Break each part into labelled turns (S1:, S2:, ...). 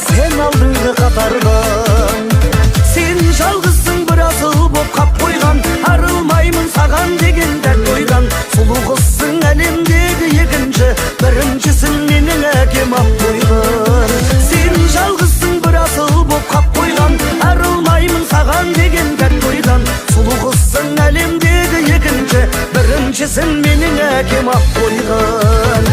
S1: sen aldыңғы қатардан. Sen жалғызсың бір асыл боп қап қойған, арылмаймын саған деген дәт ойдан. Сұлу қызсың әлемдегі екінші, біріншісін менің әкем ап қойған. Sen жалғызсың бір асыл боп қап қойған, арылмаймын саған деген дәт ойдан. Сұлу қызсың әлемдегі екінші, біріншісін менің әкем ап қойған.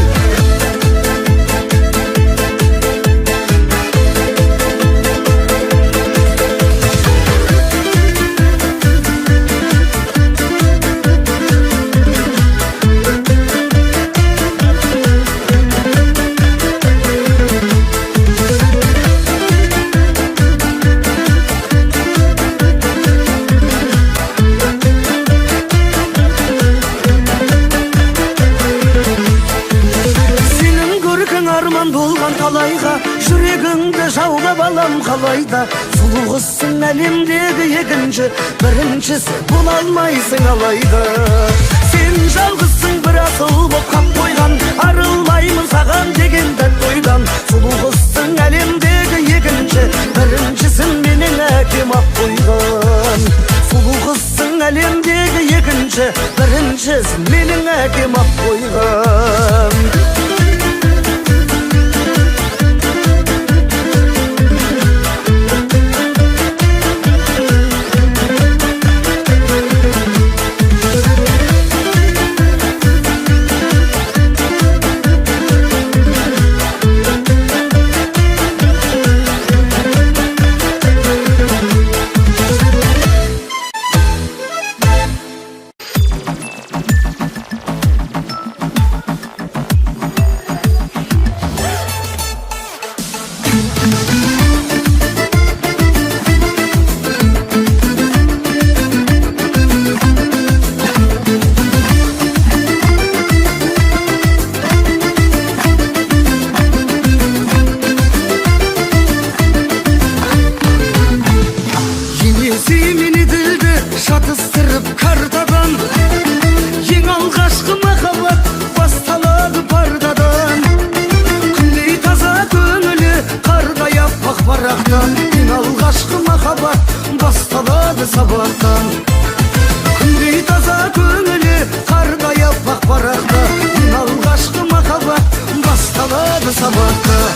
S1: Жүрегіңді жаулап алам қалайда. Сұлу қызсың әлемдегі екінші, біріншісі бола алмайсың алайда. Сен жалғызсың бір асыл боп қап қойған, арылмаймын саған деген дәт ойдан. Сұлу қызсың әлемдегі екінші, біріншісін менің әкем ап қойған. Сұлу қызсың әлемдегі екінші, біріншісін менің әкем ап қойған. Шатыстырып картадан, ең алғашқы махаббат басталады пардадан. Күндей таза көңілі қардай аппақ парақтан, ең алғашқы махаббат басталады сабақтан. Күндей таза көңілі қардай аппақ парақтан, ең алғашқы махаббат басталады сабақтан.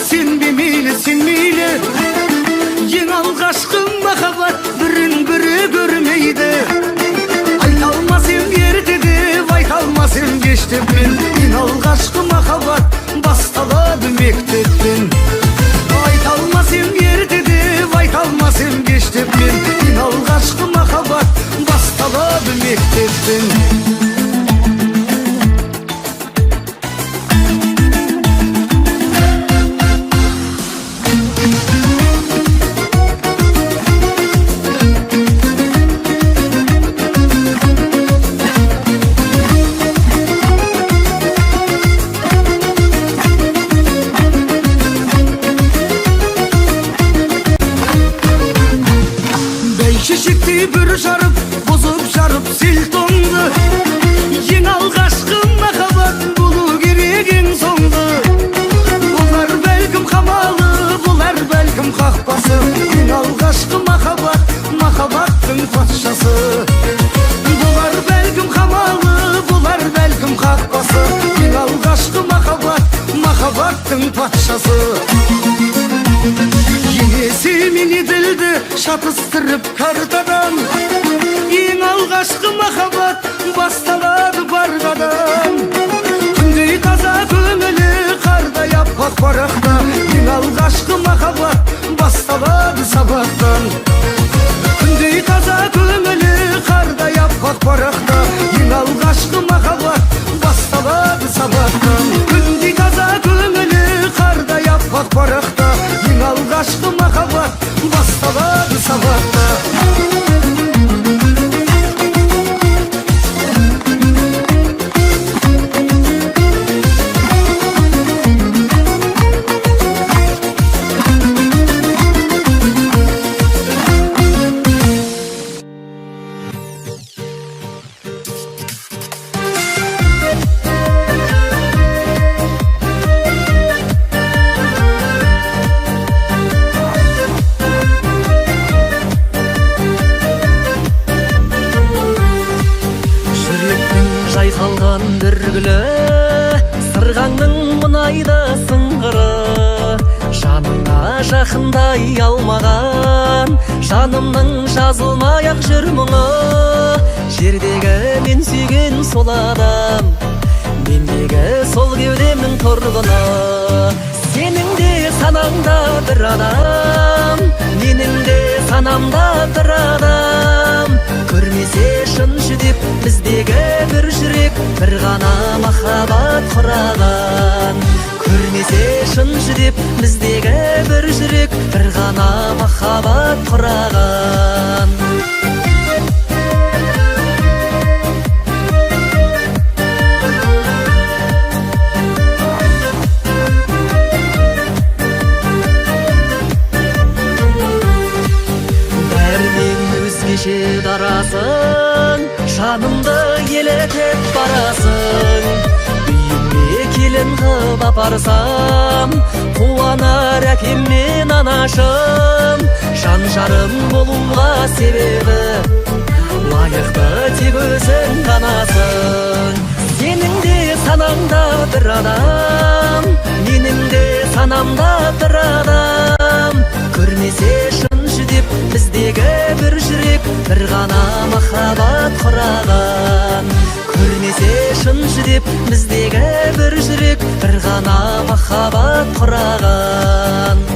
S1: Сенбе мейлі, сен мейлі, ең алғашқы махаббат бірін бірі көрмейді. Айта алмасым ертеде, айта алмасым кештеппен, ең алғашқы махаббат басталады мектептен. Айта алмасым ертеде, айта алмасым кештеппен, ең алғашқы махаббат басталады мектептен. Шешектей бір жарып, бұзып жарып сел тоңды. Ең алғашқы махаббат болу керек ең соңғы. Бұлар бәлкім қамалы, бұлар бәлкім қақпасы. Ең алғашқы махаббат, махаббаттың патшасы. Бұлар бәлкім қамалы, бұлар бәлкім қақпасы. Ең алғашқы махаббат, махаббаттың патшасы. Енесі мені ділді шатыстырып картадан, ең алғашқы махаббат басталады пардадан. Күндей таза көңілі қардай аппақ парақта, ең алғашқы махаббат басталады сабақтан. Күндей таза көңілі қардай аппақ парақта, ең алғашқы махаббат басталады сабақтан. Күндей таза көңілі қардай аппақ парақта, ең алғашқы махаббат басталады сабақта.
S2: жақындай алмаған, жанымның жазылмай-ақ жүр мұңы. Жердегі мен сүйген сол адам, мендегі сол кеудемнің тұрғыны. Сенің де санаңда бір адам, менің де санамда бір адам. Көрмесе шын жүдеп біздегі бір жүрек, бір ғана махаббат құраған. Көрмесе шын жүдеп біздегі бір жүрек, бір ғана махаббат құраған. Өзгеше дарасың, жанымды елетіп барасың. Үйіме келін қып апарсам, қуанар әкем мен анашым. Жан жарым болуға себебі, лайықты тек өзің ғанасың. Сенің де санаңда бір адам, менің де санамда бір адам. Көрмесе шын жүдеп біздегі бір жүрек, бір ғана махаббат құраған. Көрмесе шын жүдеп біздегі бір жүрек, бір ғана махаббат құраған.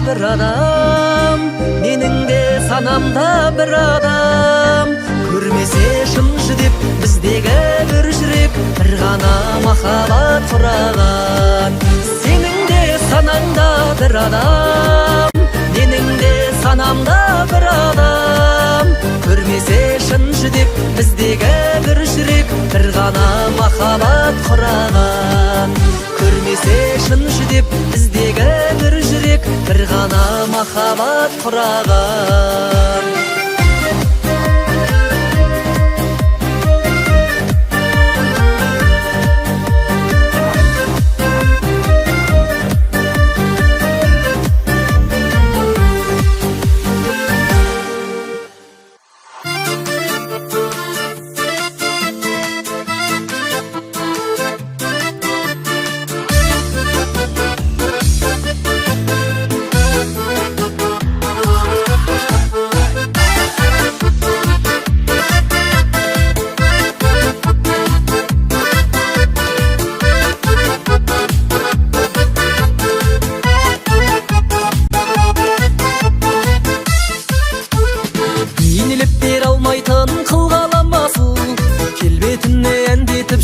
S2: Бір адам, менің де санамда бір адам. Көрмесе шын жүдеп біздегі бір жүрек, бір ғана махаббат құраған. Сенің де санаңда бір адам, менің де санамда бір адам. Көрмесе шын жүдеп біздегі бір жүрек, бір ғана махаббат құраған. Көрмесе шын жүдеп біздегі бір жүрек, бір ғана махаббат құраған.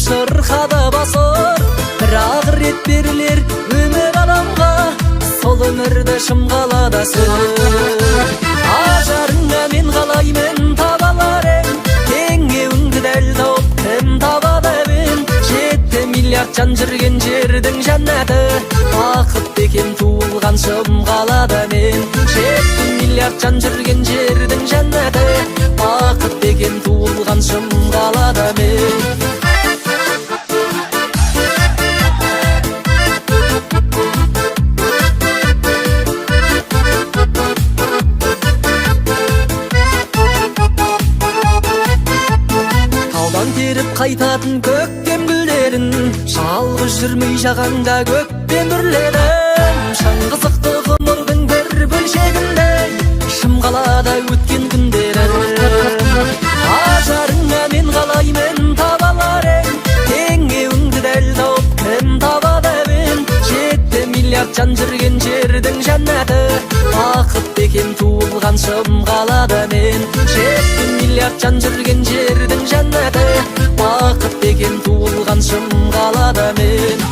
S2: Шырқада басыр, бір-ақ рет берілер өмір адамға, сол өмірді шымғалада сүр. Ажарыңа мен қалаймын табалар ең, теңеуіңді дәл тауып кім табады мен. 7 миллиард жан жүрген жердің жәннаты, бақыт екен туылған шымғалада мен. 7 миллиард жан жүрген жердің жәннаты, бақыт екен туылған шымғалада мен. Қайтатын көктем гүлдерін, жалғыз жүрмей жағаңда көктем үрледім. Шаңғызықты ғұмырдың бір бөлшегінде, шымқалада өткен күндерім. Ажарыңа мен қалаймын табалар ең, теңеуіңді дәл тауып кім табады мен. 7 миллиард жан жүрген жердің жәннаты, бақыт екен туылған шымқалада мен. 7 миллиард жан жүрген жердің жәннаты, бақыт екен туылған шымқалада мен.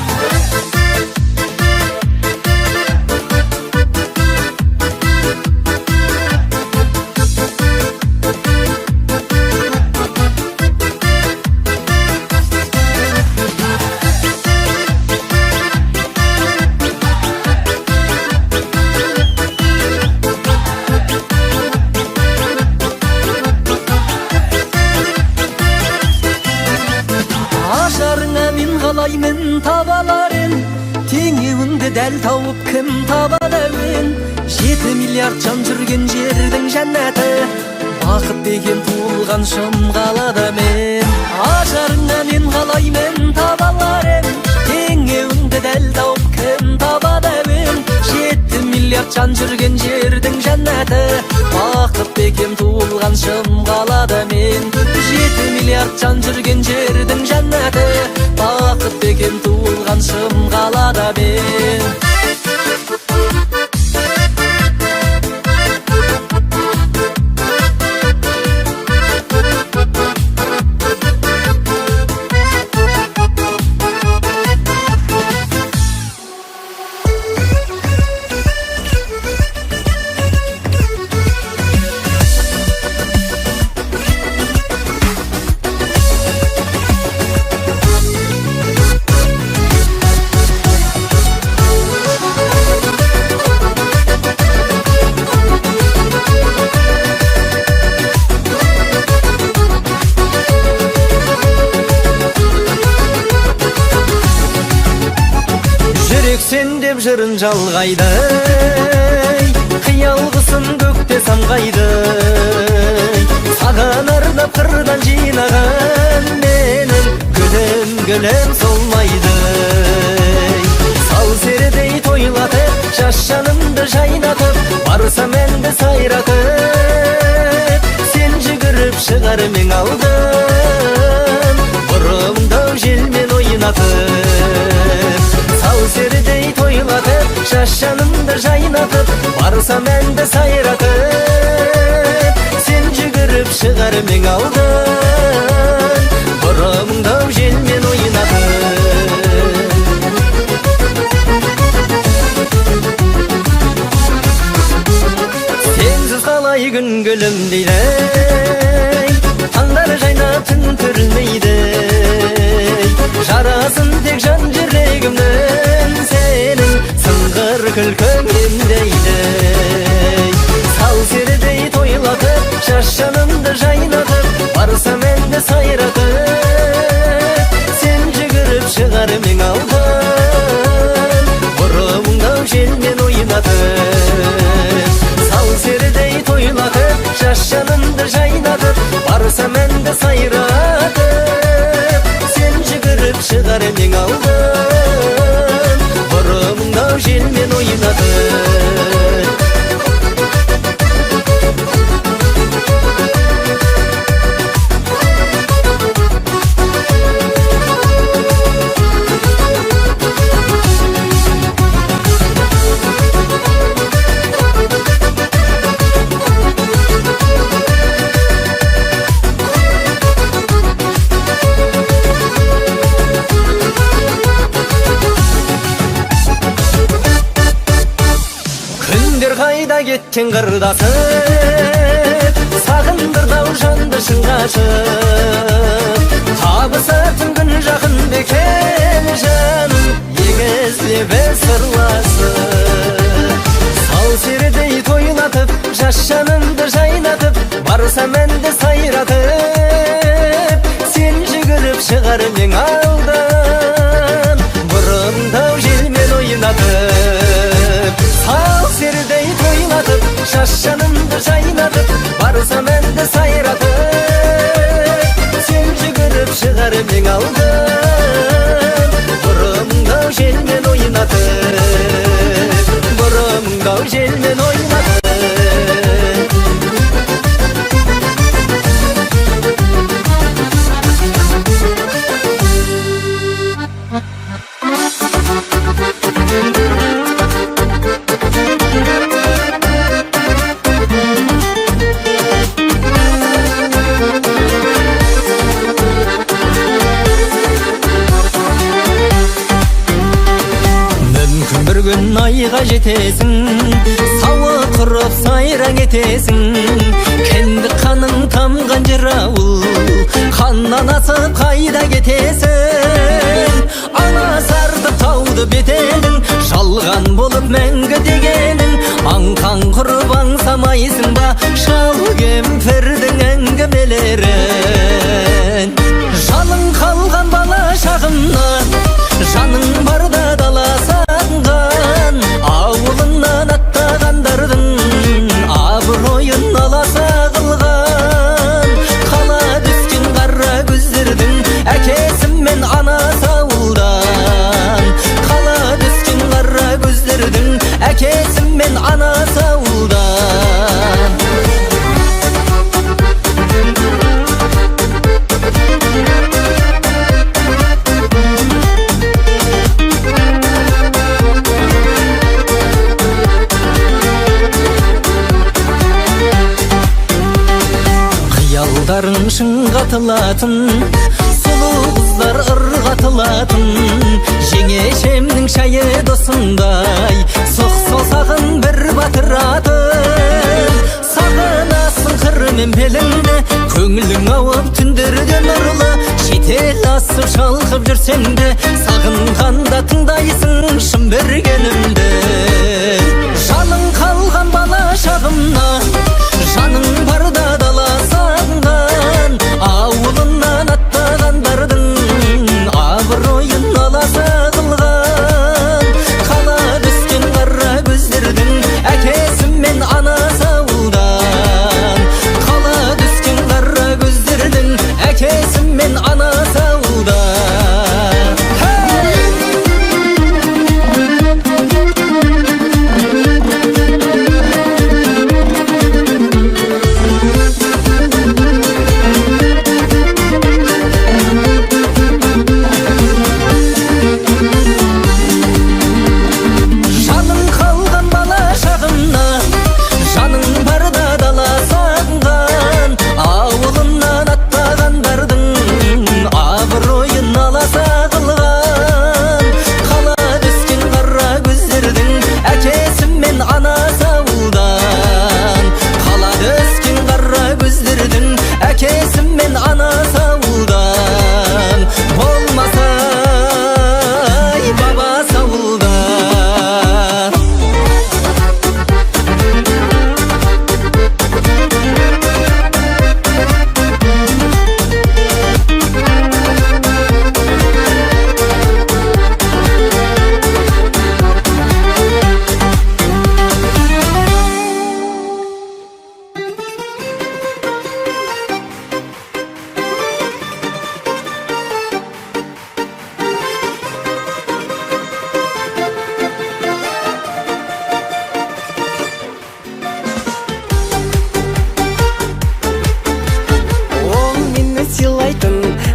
S2: дәл тауып кім табады әуен 7 миллиард жан жүрген жердің жәннаты бақыт деген туылған шым қалада мен ажарыңа мен қалаймен таба алар ем теңеуіңді дәл тауып кім табады әуен 7 миллиард жан жүрген жердің жәннаты бақыт бекем туылған шым қалада мен 7 миллиард жан жүрген жердің жәннаты бақыт бекем туылған шым қалада мен
S1: Сен деп жырын жалғайды қиялғысын көкте самғайды саған арнап қырдан жинаған менің гүлім солмайды сал серідей тойлатып жас жанымды жайнатып барсам әнді сайратып сен жүгіріп шығар мен алдым бұрымдау желмен ойнатып сал серідей тойлатып жас жанымды жайнатып барсам әнді сайратып сен жүгіріп шығар мен алдым бұрымдау желмен ойнатып сенсіз қалай күн гүлім дейді таңдар жайнап түн түрілмейді жарасын тек жан жүрегімнің сенің сыңғыр күлкің емдейді сал серідей тойлатып жас жанымды жайнатып барсам әнді сайратып сен жүгіріп шығар мен алдым бұрымдау желмен ойнатып сал серідей тойлатып жас жанымды жайнатып барсам әнді сайратып сен жүгіріп шығар мен алдым бұрымдау желмен ойнатып қайда кеткен қырдасып сағындырдау жанды шыңға ашып табысатын күн жақын бекен жаным егізлеп сырласып сал серідей тойлатып жас жанымды жайнатып барсам әнді сайратып сен жүгіріп шығар мен алдым бұрымдау желмен ойнатып сал серідей тойлатып жас жанымды жайнатып барсам әнді сайратып сен жүгіріп шығар мен алдым бұрымдау желмен ойнатып бұрымдау желмен ойнатып бір күн айға жетесің сауы құрып сайран етесің кенді қаның тамған жер ауыл қаннан асып қайда кетесің анасарды тауды бетедің жалған болып мәңгі дегенің аңқан құрып аңсамайсың ба шал кемпірдің әңгімелерін жалын қалған бала шағымнан жаның барда дала сағынған
S2: әкесімен анасы ауылдан. Қиялдарың шыңға атылатын, сұлу қыздар ырғатылатын, жеңешемнің шайы досындай, соқ саусағын бір батыратын. Сағынасың қырымен беліңді, көңілің ауып түндерде нұрлы, шетел асып шалқып жүрсең де, сағынғанда тыңдайсың шын бергенімді. Жаның қалған бала шағымна, жаның барда дала сағынған, ауылынан аттағандардың абыройын аласа қылған. Қала түскен қара көздердің әкесі мен анасы ауылдан. Қала түскен қара көздердің әкесі мен анасы ауылдан.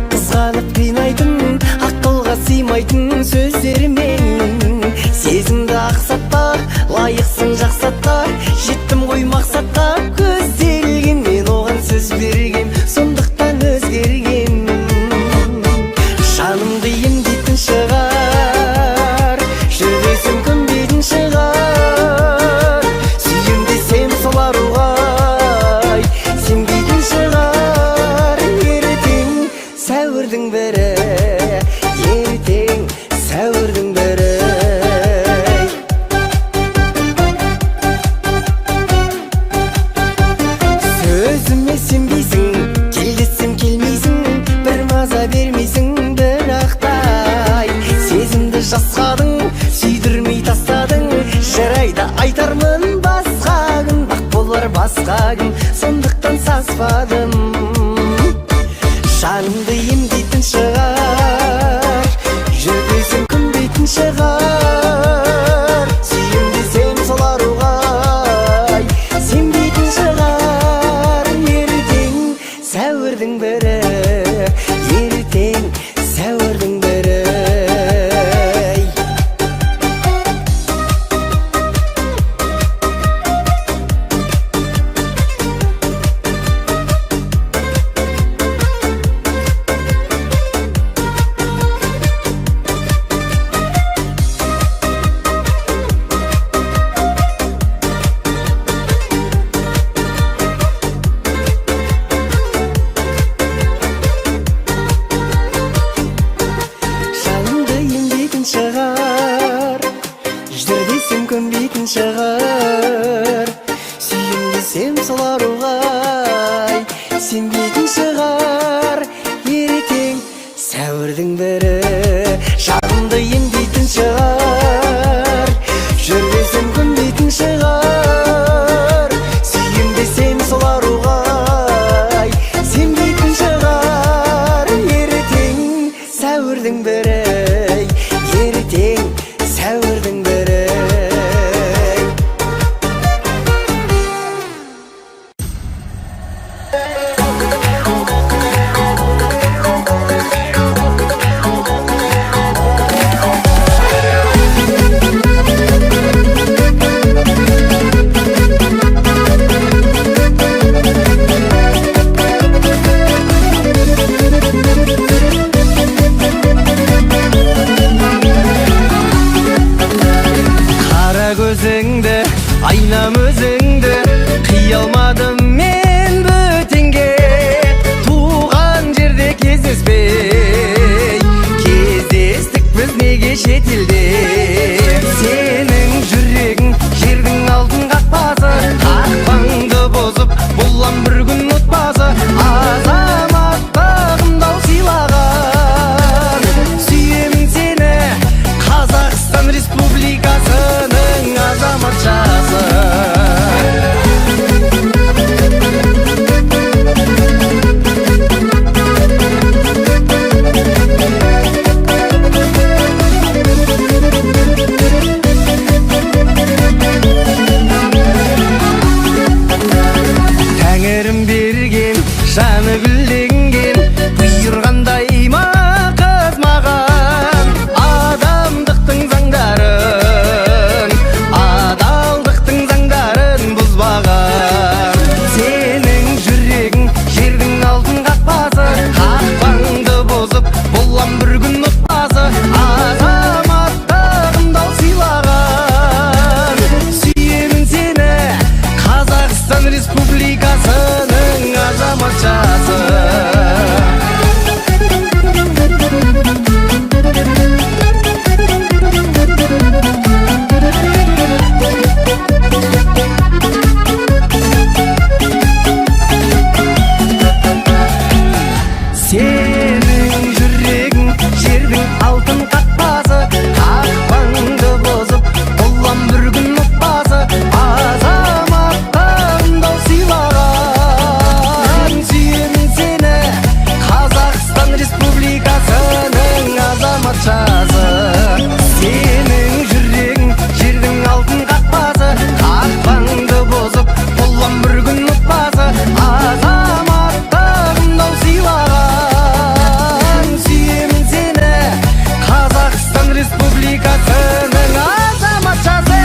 S2: Қызғанып қинайтын, ақылға сыймайтын сөздерімен сезімді ақсатпа, лайықсың жақсатқа, жеттім ғой мақсатқа. Көзделген мен оған сөз бергем, сондықтан өзгергем. Жанымды емдейтін шығар, жүресім көнбейтін шығар, сүйем десем сол аруға сенбейтін шығар. Сәуірдің бірі, ертең сәуірдің бірі. Сөзіме сенбейсің, кел десем келмейсің, бір маза бермейсің. Бірақтай сезімді жасқадың, сүйдірмей тастадың. Жарайды айтармын басқа күн, бақ болар басқа күн, сондықтан саспадым. Жанымды емдейтін шығар, жүр десем күнбейтін шығар, сүйем десем сол аруға сенбейтін шығар. Ертең сәуірдің бірі, ертең сәуірдің бірі. Шығар, жүр десем көнбейтін шығар, сүйем десем сол аруға сенбейтін шығар. Ертең сәуірдің бірі, жанымды емдейтін шығар, жүр десем көнбейтін шығар, сүйем десем сол аруға сенбейтін шығар. Ертең сәуірдің бірі, ертең сәуірдің бірі.
S1: жаны бүлінген бұйырғандай ма қыз маған адамдықтың заңдарын адалдықтың заңдарын бұзбаған сенің жүрегің жердің алтын қақпасы қақпаңды бұзып болам бір күн отбасы азаматтығымды сыйлаған сүйемін сені Қазақстан Республикасының азаматшасы сенің жүрегің жердің алтын қақпасы қақпаңды бұзып болам бір күн отбасы азаматтығымды сыйлаған сүйемін сені Қазақстан Республикасының азаматшасы сенің жүрегің жердің алтын қақпасы қақпаңды бұзып болам бір күн отбасы азаматтығымды сыйлаған сүйемін сені Қазақстан Республикасының азаматшасы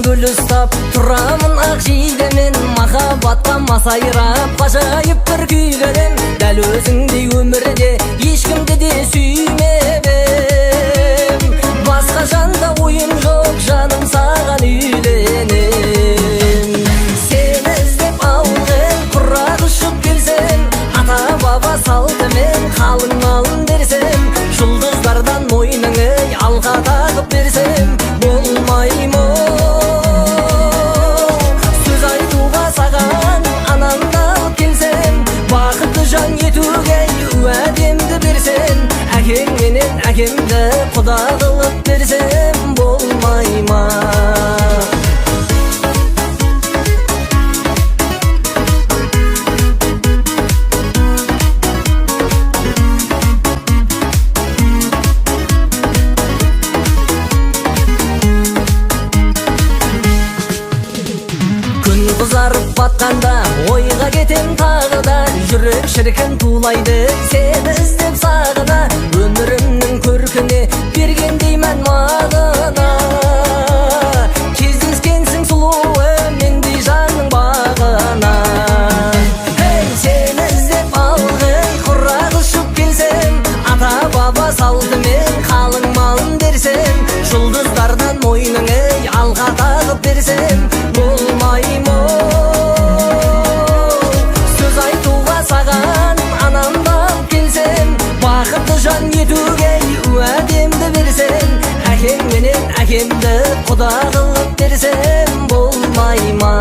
S1: гүл ұстап тұрамын ақ жейдемен махаббатқа масайрап ғажайып бір күйленем дәл өзіңдей өмірде ешкімді де сүймедім басқа жанда ойым жоқ жаным саған үйленем сені іздеп ауылден құрақ ұшып келсем ата баба салтымен қалың малын берсем жұлдыздардан мойныңы алға тағып берсем болмай ма жан етуге уәдемді берсем әкең менен әкемді құда қылып берсем болмай ма күн қызарып батқанда ойға кетем тағы да жүрек шіркін тулайды сені іздеп сағына өмірімнің көркіне бергендеймін мағына кездескенсің сұлуым мендей жанның бағына сені іздеп алғын құрақ ұшып келсем ата баба салтымен қалың малын берсем жұлдыздардан мойныңы алға тағып берсем болмай ма саған анамды алып келсем бақытты жан етуге уәдемді берсем әкең менен әкемді құда қылып берсем болмай ма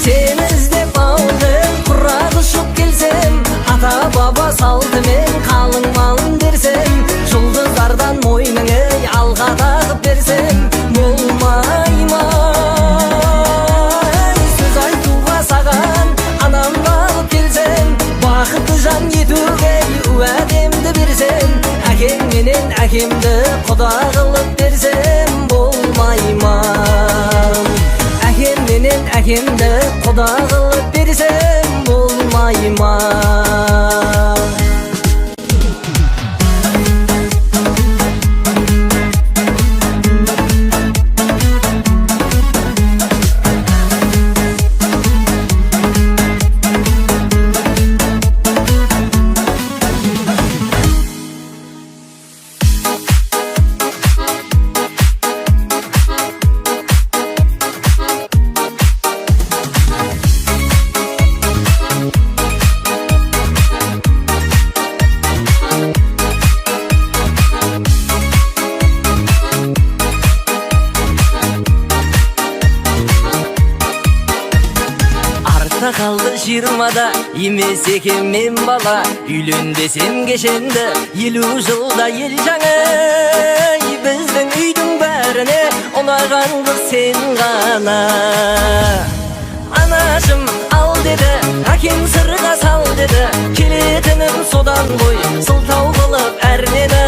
S1: сені
S2: дегенді құда қылып берсем болмай ма?
S3: Қалды 20-да емес екен мен бала, үйлен десем кешенді 50 жылда ел жаңа. Біздің үйдің бәріне ұнаған қыз сен ғана. Анашым ал деді, әкем сырға сал деді, келетінім содан ғой, сылтау қылып әрнені.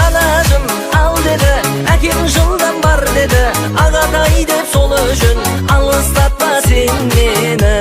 S3: Анашым ал деді, әкем жылдан бар деді, ағатай деп сол үшін алыстатпа сен мені.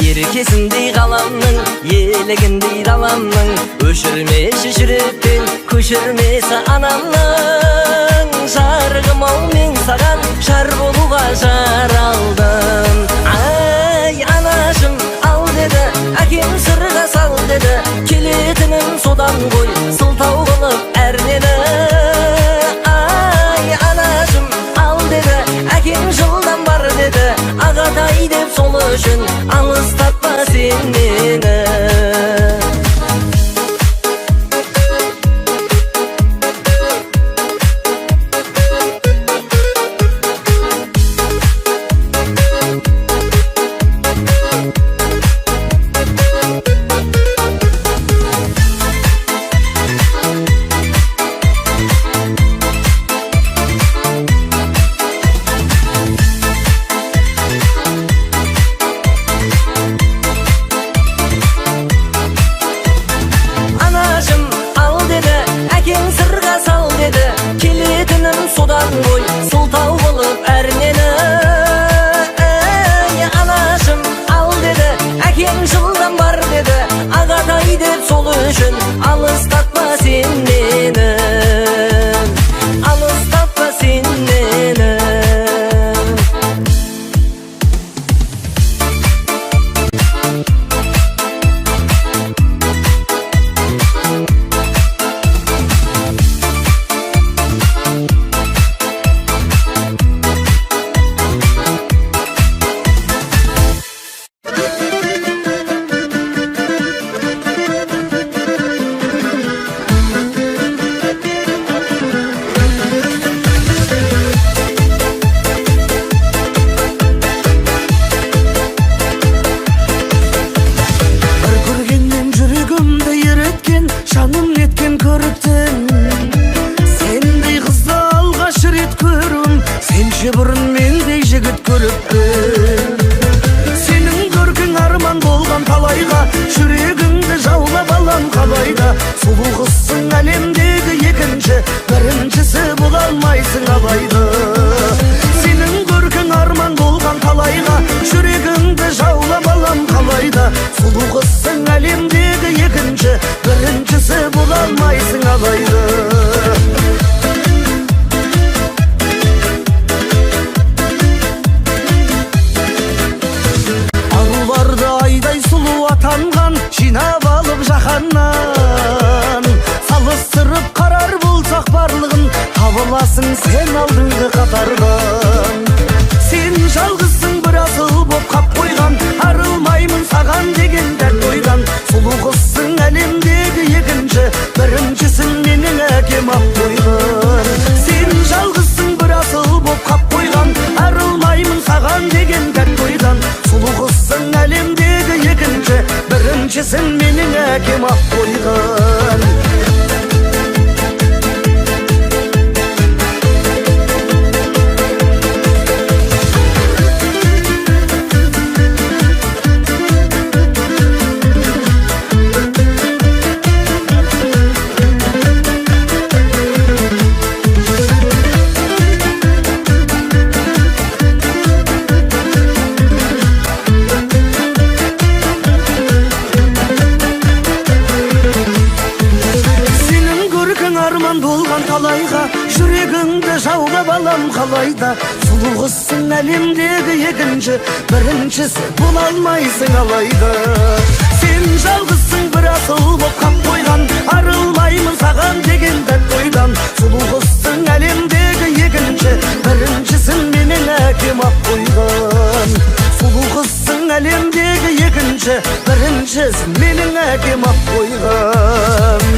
S3: Еркесіндей ғаламның, елігіндей даламның, өшірмеші жүректен көшірмесі анамның. Жарығым ау мен саған жар болуға жаралдым. Ай анашым ал деді, әкем сырға сал деді, келетінім содан ғой, сылтау қылып әрнені. Ай анашым ал деді, әкем жылдан бар деді, ағатай деп сол үшін алыстатпа сен мені. Содан ғой, сылтау қылып әрнені. Анашым ал деді, әкем жылдан бар деді, ағатай деп сол үшін алыстатпа сен мені. Алыстатпа сен мені.
S1: Жаным неткен көріктің, сендей қызды алғаш рет көрім, сенше бұрын мендей жігіт көріппін. Сенің көркің арман болған талайға, жүрегіңді жаулап алам қалайда. Сұлу қызсың әлемдегі екінші, біріншісі бола алмайсың абайды. Сенің көркің арман болған талайға, жүрегіңді жаулап алам қалайда. Сұлу қызсың әлемдегі екінші, біріншісі бола алмайсың абайды. Аруларды айдай сұлу атанған, жинап алып жаһаннан. Салыстырып қарар болсақ барлығын, табыласың сен алдыңғы қатардан. Сен жалғызсың бір асыл боп қап қойған, арылмаймын саған деген дәт ойдан. Сұлу қызсың әлемдегі екінші, біріншісін менің әкем ап қойған. Сен жалғызсың бір асыл боп қап қойған, арылмаймын саған деген дәт ойдан. Сұлу қызсың әлемдегі екінші, біріншісін менің әкем ап қойған. жауға балам қалайда сұлу қызсың әлемдегі екінші біріншісі бола алмайсың алайда сен жалғызсың бір асыл боп қап қойған арылмаймын саған деген дәт ойдан сұлу қызсың әлемдегі екінші біріншісін менің әкем ап қойған сұлу қызсың әлемдегі екінші біріншісін менің әкем ап қойған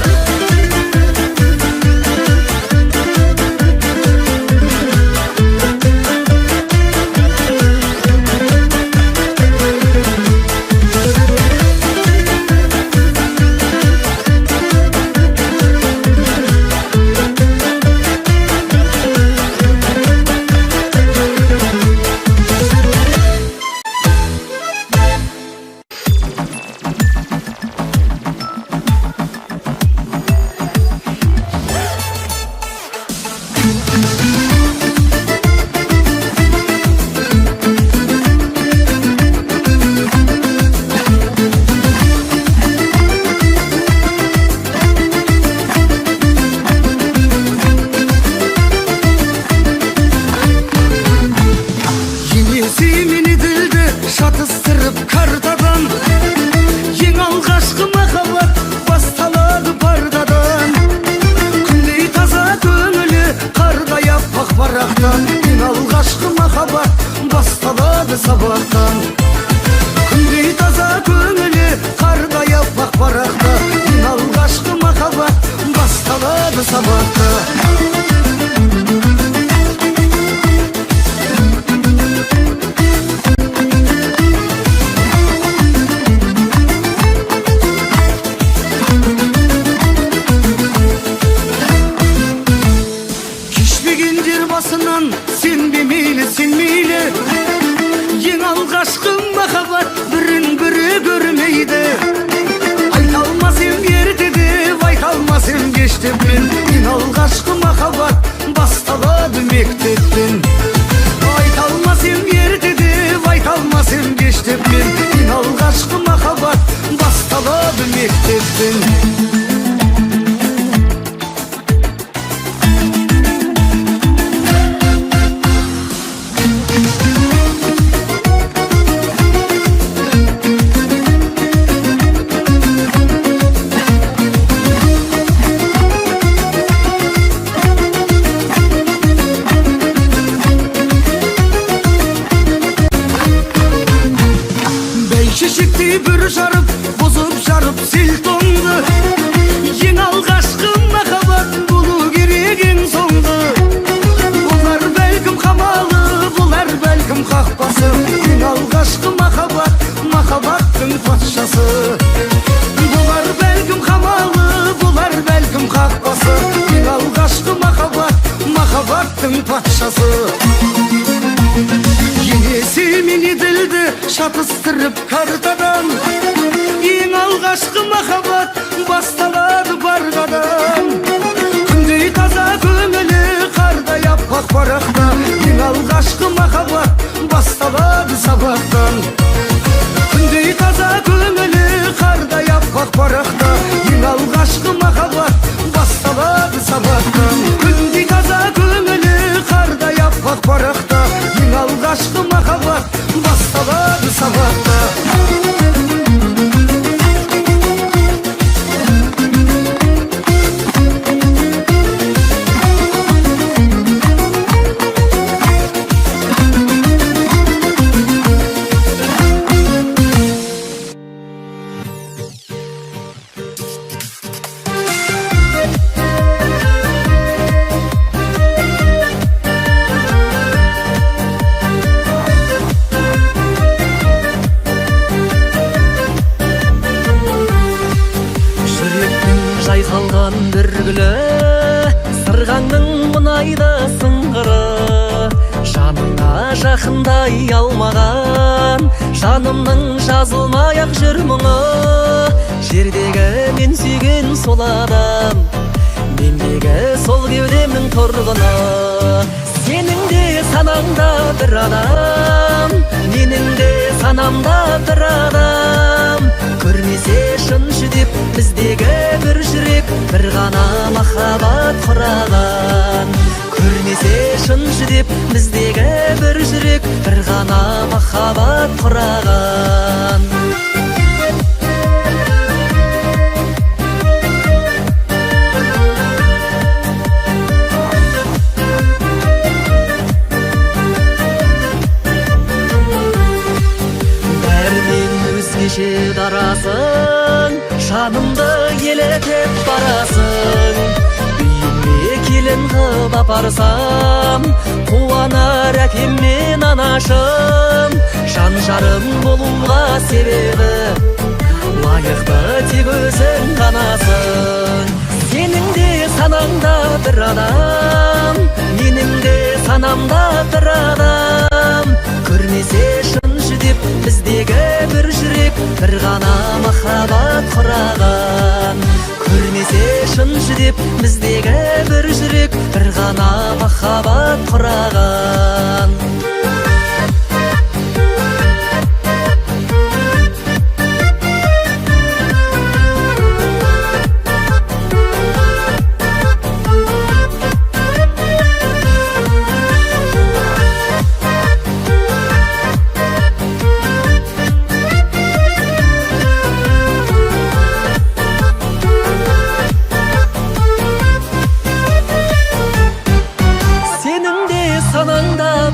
S1: шатыстырып картадан ең алғашқы махаббат басталады пардадан күндей таза көңілі қардай аппақ барақтан ең алғашқы махаббат басталады сабақтан күндей таза көңілі қардай аппақ барақтан ең алғашқы махаббат басталады сабақтан сенбе мейлі сен мейлі ең алғашқы махаббат бірін бірі көрмейді айта алмас ем ерте деп айта алмас ем кеш деп мен ең алғашқы махаббат басталады мектептен айта алмас ем ерте деп айта алмас ем кеш деп мен ең алғашқы махаббат басталады мектептен шешектей бір жарып бұзып жарып селтонды ең алғашқы махаббат болу керек ең соңғы бұлар бәлкім қамалы бұлар бәлкім қақпасы ең алғашқы махаббат махаббаттың патшасы бұлар бәлкім қамалы бұлар бәлкім қақпасы ең алғашқы махаббат махаббаттың патшасы енесі мені ділді шатыстырып картадан ең алғашқы махаббат басталады барғадан күндей таза көңілі қардай аппақ барақта ең алғашқы махаббат басталады сабақтан күндей таза көңілі қардай аппақ барақта ең алғашқы махаббат басталады сабақтан күндей таза көңілі қардай аппақ барақта ең алғашқы махаббат басталады сабақта
S2: жайқалған бір гүлі сырғаңның мұнайды сыңғыры жаныңа жақындай алмаған жанымның жазылмай-ақ жүр мұңы жердегі мен сүйген сол адам мендегі сол кеудемнің тұрғыны сенің де санаңда бір адам менің де санамда бір адам көрмесе шын жүдеп біздегі бір жүрек бір ғана махаббат құраған көрмесе шыншы деп біздегі бір жүрек, бір ғана махаббат құраған. Бәрінен өзгеше дарасың, жанымды елетіп барасың. Үйіме келін қып апарсам, қуанар әкем мен анашым. Жан жарым болуға себебі, лайықты тек өзің ғанасың. Сенің де санаңда бір адам, менің де санамда бір адам. Көрмесе шыншы деп біздегі бір жүрек, бір ғана махаббат құраған. Көрмесе шыншы деп біздегі бір жүрек, бір ғана махаббат құраған.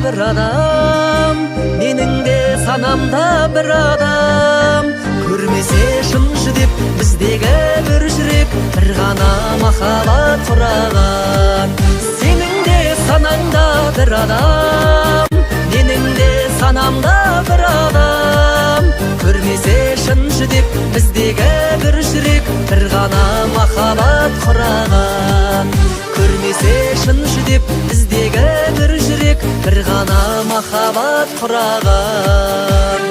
S2: Bir adam, менің де санамда бір адам. Көрмесе шыншы деп біздегі бір жүрек, бір ғана махаббат құраған. Сенің де санаңда бір адам, менің де санамда бір адам. Көрмесе шыншы деп біздегі бір жүрек, бір ғана махаббат құраған. Көрмесе шыншы деп біздегі бір жүрек, бір ғана махаббат құраған.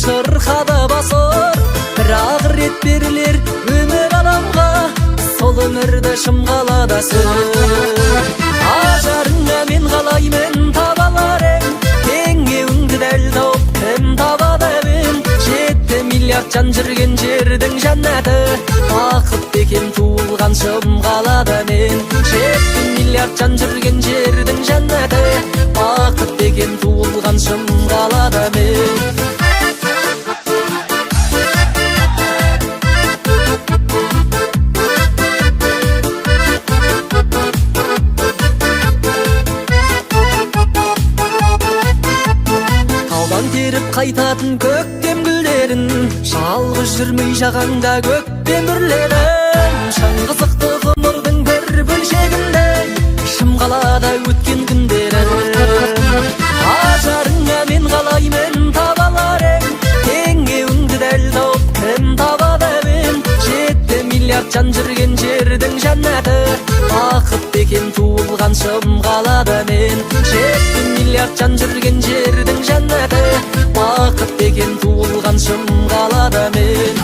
S2: Шырқада басыр, бірақ рет берілер өмір адамға, сол өмірді шымғалада сүр. Ажарыңа мен қалаймын табалар ең, теңеуіңді дәл тауып кім табады емен. 7 миллиард жан жүрген жердің жәннаты, бақыт екен туылған шымғалада мен. 7 миллиард жан жүрген жердің жәннаты, бақыт екен туылған шымғалада мен. Қайтатын көктем гүлдерін, жалғыз жүрмей жағаңда көктем үрлерін. Шаңғызықты ғұмырдың бір бөлшегінде, шымқалада өткен күндерін. Ажарыңа мен қалаймын табалар ең, теңеуіңді дәл тауып кім табады емен. 7 миллиард жан жүрген жердің жәннаты, бақыт екен туылған шымқалада мен. 7 миллиард жан жүрген жердің жәннаты, бақыт екен туылған шымқалада мен.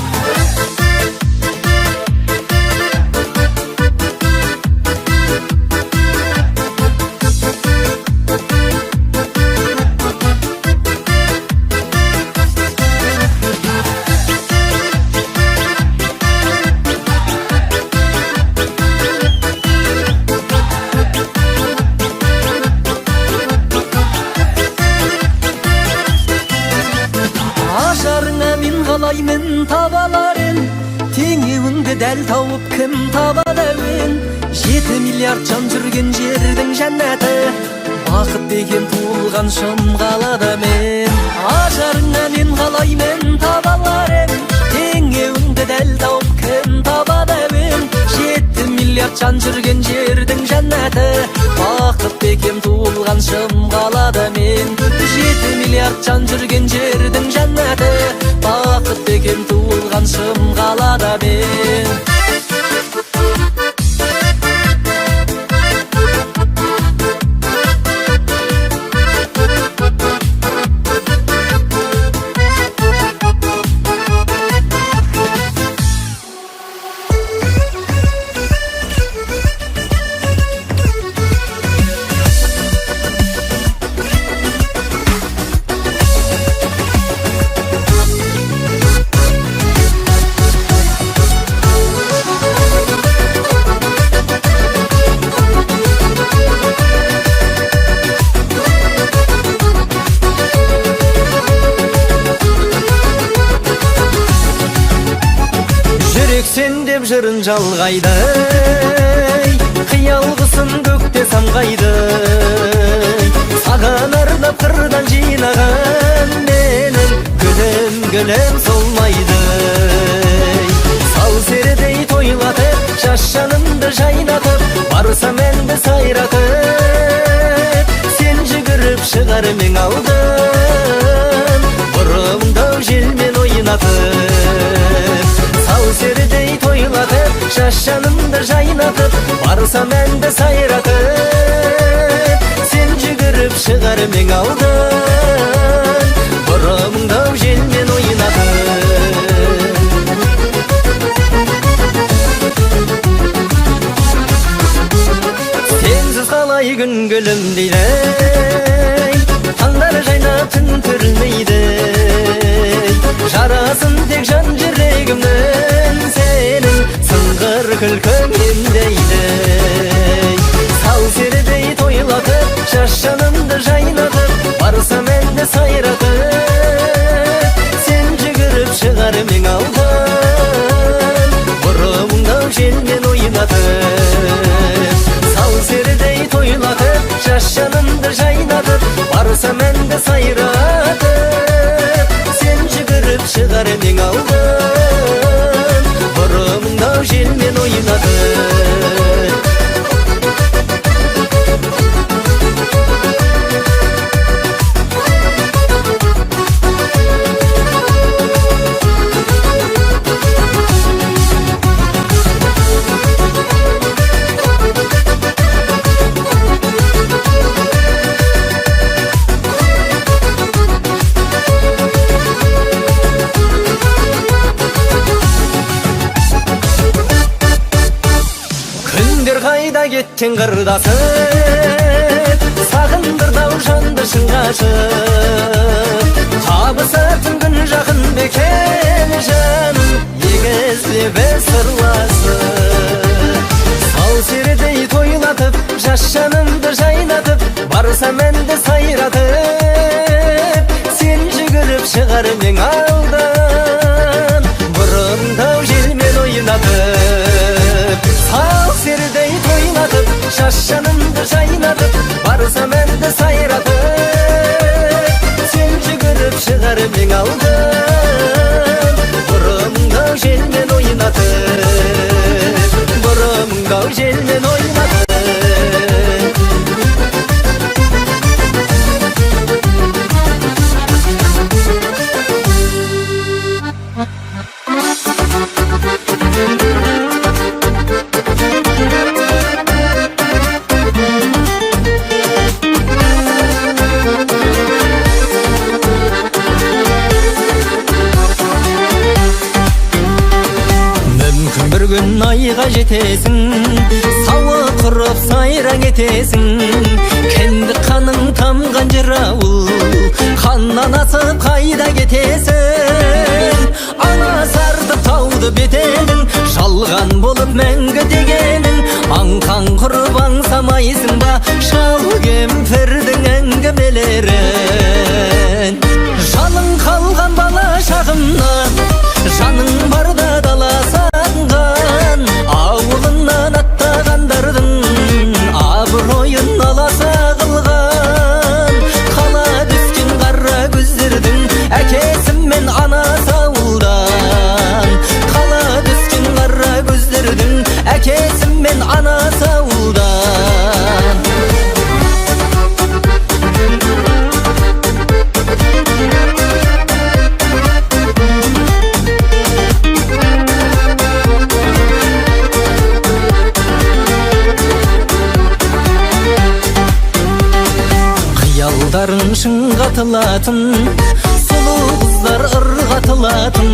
S2: Қалаймын табаларын, теңеуіңді дәл тауып кім табады әуен. 7 миллиард жан жүрген жердің жәннаты, бақыт деген туылған шымқалада мен. Ажарыңа мен қалаймын табаларын, теңеуіңді дәл тауып кім табады жан жүрген жердің жәннаты. Бақыт бекем туылған шым қалада мен. 7 миллиард жан жүрген жердің жәннаты. Бақыт бекем туылған шым қалада мен.
S1: Сен деп жырын жалғайды, қиялғысын көкте самғайды. Саған арнап қырдан жинаған менің гүлім солмайды. Сал серідей тойлатып, шашанымды жайнатып, барсам әнді сайратып, сен жүгіріп шығар мен алдын, бұрымдау желмен ойнатып. Сал серідей тойлатып, шашанымды жайнатып, барсам әнді сайратып, сен жүгіріп шығар мен алдын, бұрымдау желмен ойнатып. Сенсіз қалай күн гүлім дейді, таңдар жайнап түн түрілмейді. Жарасын тек жан жүрегімнің, сенің сыңғыр күлкіңнен дейді. Сал серідей тойлатып, шашанымды жайнатып, барсам әнді сайратып, сен жүгіріп шығар мен алдын, бұрымдау желмен ойнатып. Сал серідей тойлатып, шашанымды жайнатып, барсам әнді сайратып, сен жүгіріп шығар мен алдын, бұрымдау желмен ойнатып. Қайда кеткен қырдасып, сағындырдау жанды шыңға ашып, табысатын күн жақын бекен жаным, егізлеп сырласып. Сал серідей тойлатып, шашанымды жайнатып, барсам әнді сайратып, сен жүгіріп шығар мен алдын, бұрымдау желмен ойнатып. Сал серідей тойлатып, шашанымды жайнатып, барсам әнді сайратып, сен жүгіріп шығар мен алдын, бұрымдау желмен ойнатып, бұрымдау желмен ойнатып.
S2: Бір күн айға жетесің, сауы құрып сайран етесің. Кенді қаның тамған жер ауыл, қаннан асып қайда кетесің. Ана сарды тауды бетенің, жалған болып мәңгі дегенің. Аңқан құрып аңсамайсың ба, шал кемпірдің әңгімелерін. Жаның қалған бала шағымнан, жаның барда дала сағынған. Ауылынан аттағандардың абыройын аласа қылған. Қала түскен қара көздердің әкесі мен анасы ауылдан. Қала түскен қара көздердің әкесі әкесімен анасы ауылдан. Қиялдарын шыңға тылатын, сұлу қыздар ырғатылатын,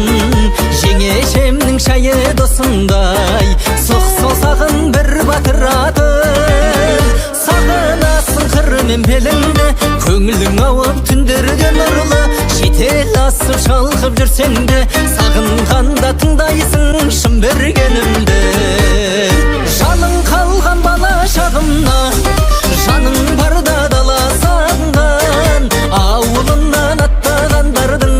S2: жеңешемнің шайы досындай, соқ-саусағын бір батыратын. Сағынасың қырымен беліңді, көңілің ауып түндерде нұрлы, шетел асып шалқып жүрсең де, сағынғанда тыңдайсың шын бергенімді. Жаның қалған бала шағымна, жаның барда дала сағынған, ауылынан аттағандардың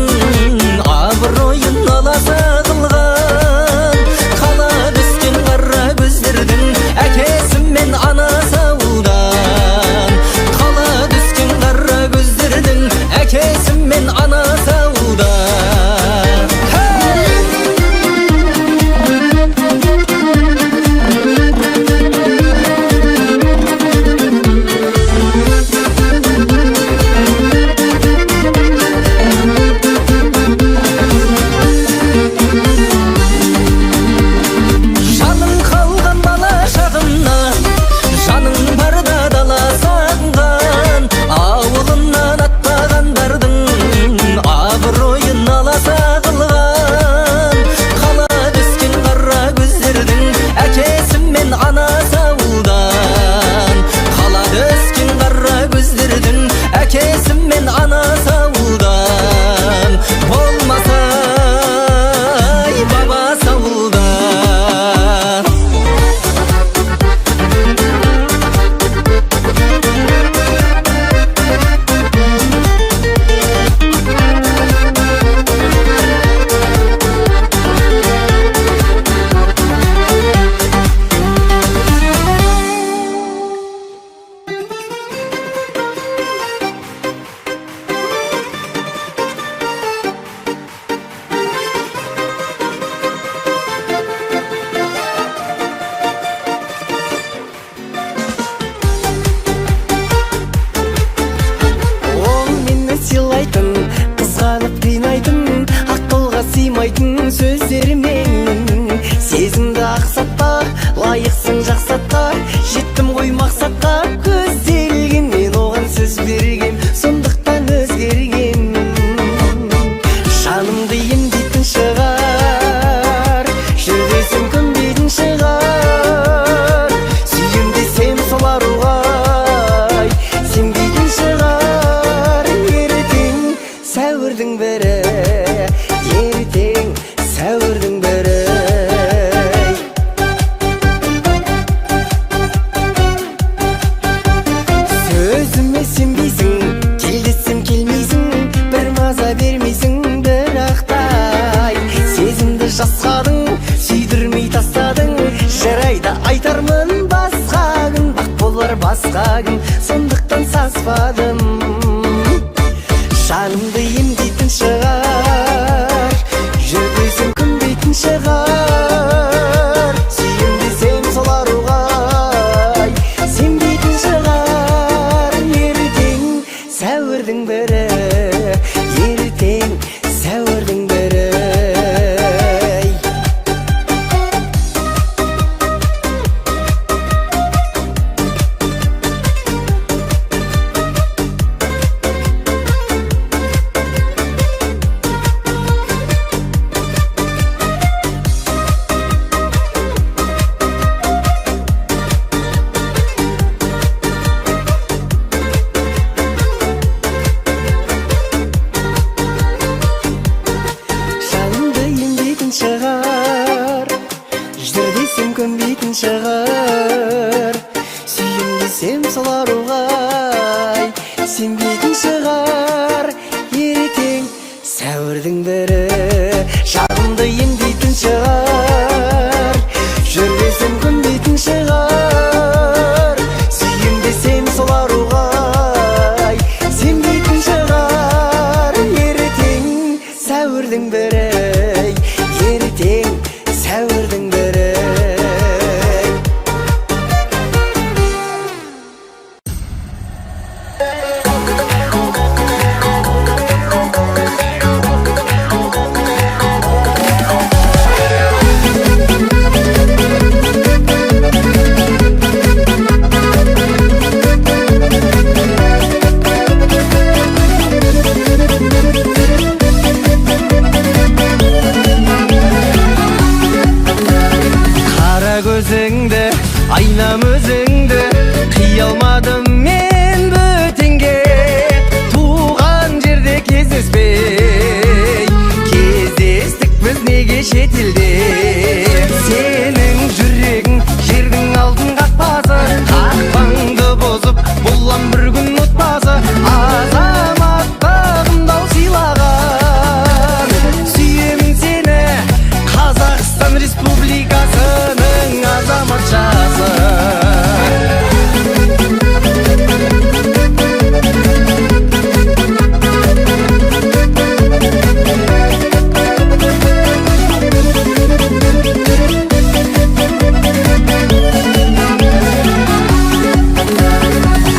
S2: абыройын аласа қылған. Қала түскен қара көздердің әкесімен анасы ауылдан. Қала түскен қара көздердің әкесімен анасы ауылдан. Әкесімен анасы ауылдан, болмаса бабасы ауылдан. Сыйлайтын, қызғанып қинайтын, ақылға сыймайтын сөздерімен сезімді ақсатпа, лайықсың жақсатқа, жеттім ғой мақсатқа. Көзделген мен оған сөз бергем, сондықтан өзгергем. Жанымды емдейтін шығар, жүрдесім көнбейтін шығар, сүйем десем сол аруға сенбейтін шығар. Сәуірдің бірі, ертең сәуірдің бірі. Сөзіме сенбейсің, кел десем келмейсің, бір маза бермейсің, бірақтай сезімді жасқадың, сүйдірмей тастадың. Жарайды айтармын басқа күн, бақ болар басқа күн, сондықтан саспадым. Жанымды емдейтін шығар, жүрдесім күнбейтін шығар, сүйем десем сол аруға сенбейтін шығар. Ертең сәуірдің бірі, ертең сәуірдің бірі. Шығар, жүр десем көнбейтін шығар, сүйем десем сол аруға сенбейтін шығар. Ертең сәуірдің бірі, жанымды емдейтін шығар, жүр десем көнбейтін шығар, сүйем десем сол аруға сенбейтін шығар. Ертең сәуірдің бірі, ертең сәуірдің бірі. көзіңді, айнам өзіңді, қия алмадым мен бөтенге. Туған жерде кездеспей, кездестік біз неге шетелде. Сенің жүрегің жердің алтын қақпасы, қақпаңды бұзып болам бір күн ұтпасы. Азаматтығымды ал сыйлаған, сүйемін сені Қазақстан Республикасының азаматшасы.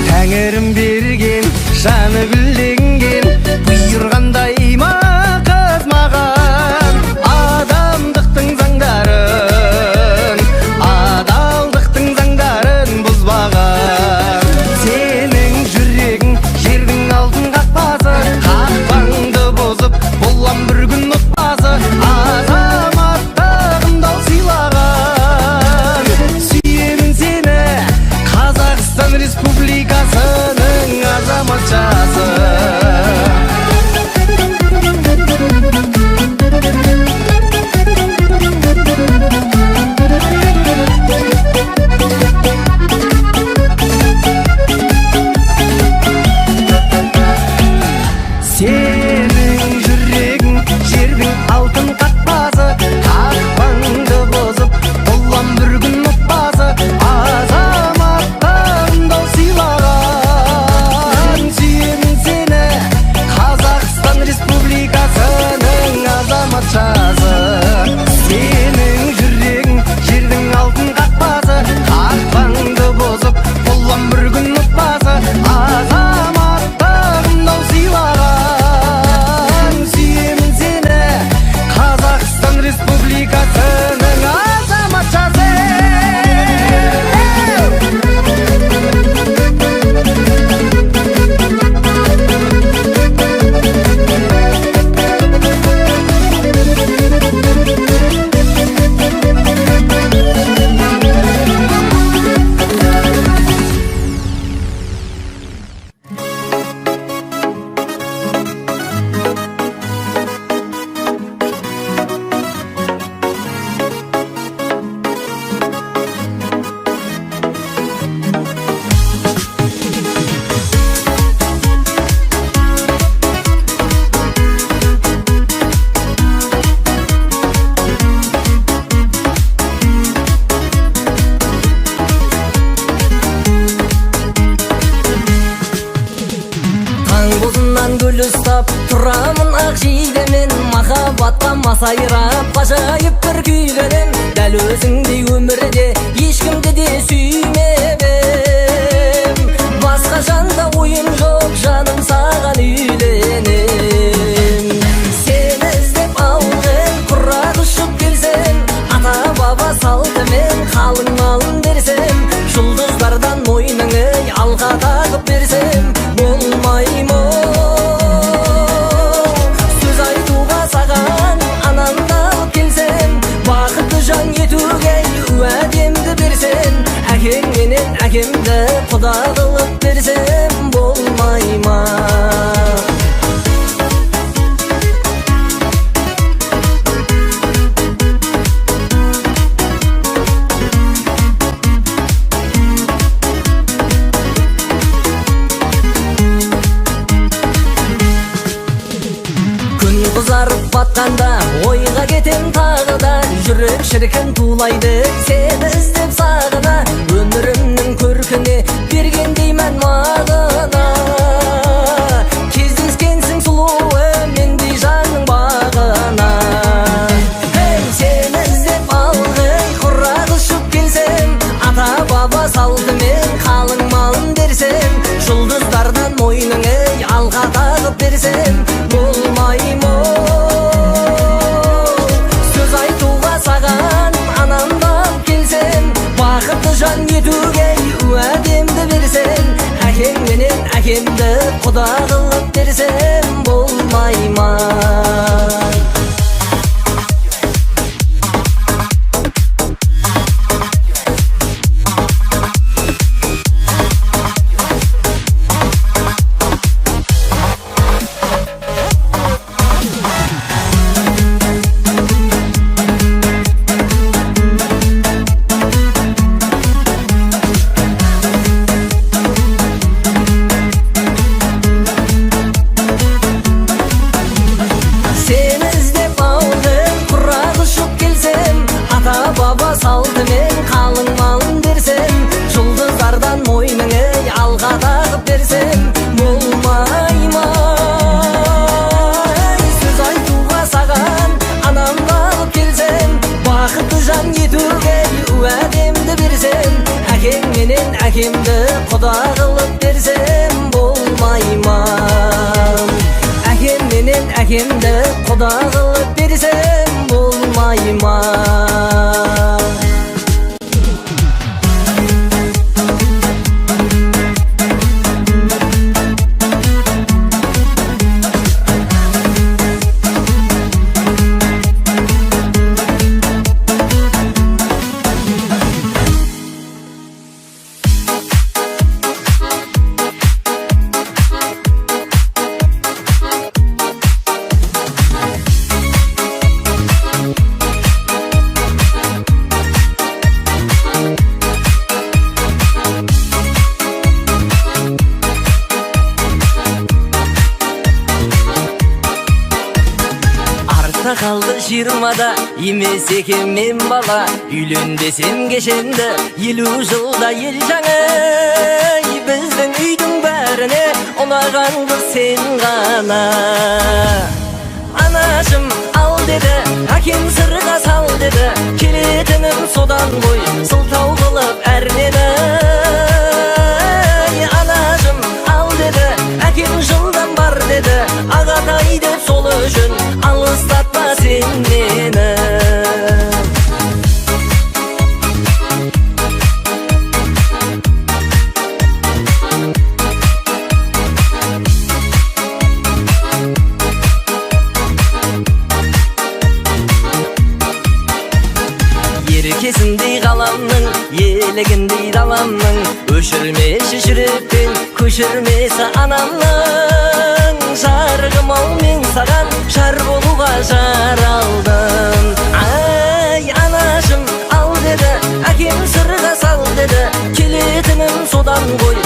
S2: Тәңірім берген, жаны гүлденген, бұйырғандай ма қыз маған. Адамдықтың заңдарын, адалдықтың заңдарын бұзбаған. Сенің жүрегің жердің алтын қақпасы, қақпаңды бұзып болам бір күн ұтпасы. Азаматтығымды ал сыйлаған, сүйемін сені Қазақстан Республикасының азаматшасы. Сенің жүрегің жердің алтын қақпасы, қақпаңды бұзып болам бір күн ұтпасы. Азаматтығымды ал сыйлаған, сүйемін сені Қазақстан Республикасының азаматшасы. Сенің жүрегің жердің алтын қақпасы, қақпаңды бұзып болам бір күн ұтпасы. Азаматтығымды ал сыйлаған, сүйемін сені Қазақстан Республикасының азаматшасы. Таң бозынан гүл ұстап тұрамын ақ жейдемен, махаббатқа масайрап ғажайып бір күйленем. Дәл өзіңдей өмірде ешкімді де сүймедім, басқа жанда ойым жоқ, жаным саған үйленем. Сені іздеп ауылдың құрақ ұшып келсем, ата баба салтымен қалың малын берсем, жұлдыздардан мойныңы алға тағып берсем, болмай ма? Сөз айтуға саған анамды алып келсем, бақытты жан етуге уәдемді берсем, әкең менен әкемді құда қылып берсем, болмай ма? Қызарып батқанда ойға кетем тағы да, жүрек шіркін тулайды сені іздеп сағына. Өмірімнің көркіне бергендеймін мағына, кездескенсің сұлуы мендей жанның бағына. Сені іздеп алғай құрақ ұшып келсем, ата баба салтымен қалың малын берсем, жұлдыздардан мойныңы алға тағып берсем, болмай ма? Сөз айтуға саған анамды алып келсем, бақытты жан етуге уәдемді берсем, әкең менен әкемді құда қылып берсем, болмай ма? әкемді құда қылып берсем болмайман. Әкем менен әкемді құда қылып берсем болмайман.
S3: Қалды 20-да емес екен мен бала, үйлен десем кешенді 50 жылда ел жаңа. Біздің үйдің бәріне ұнаған қыз сен ғана. Анашым ал деді, әкем сырға сал деді, келетінім содан ғой, сылтау қылып әрнені. Анашым ал деді, әкем жылдан бар деді, ағатай деп сол үшін алыстатпа сен мені. Еркесіндей ғаламның, елігіндей даламның, өшірмеші жүрекпен көшірмесі анамның. Жарығым ау мен саған жар болуға жаралдым. Ай анашым ал деді, әкем сырға сал деді, келетінім содан ғой,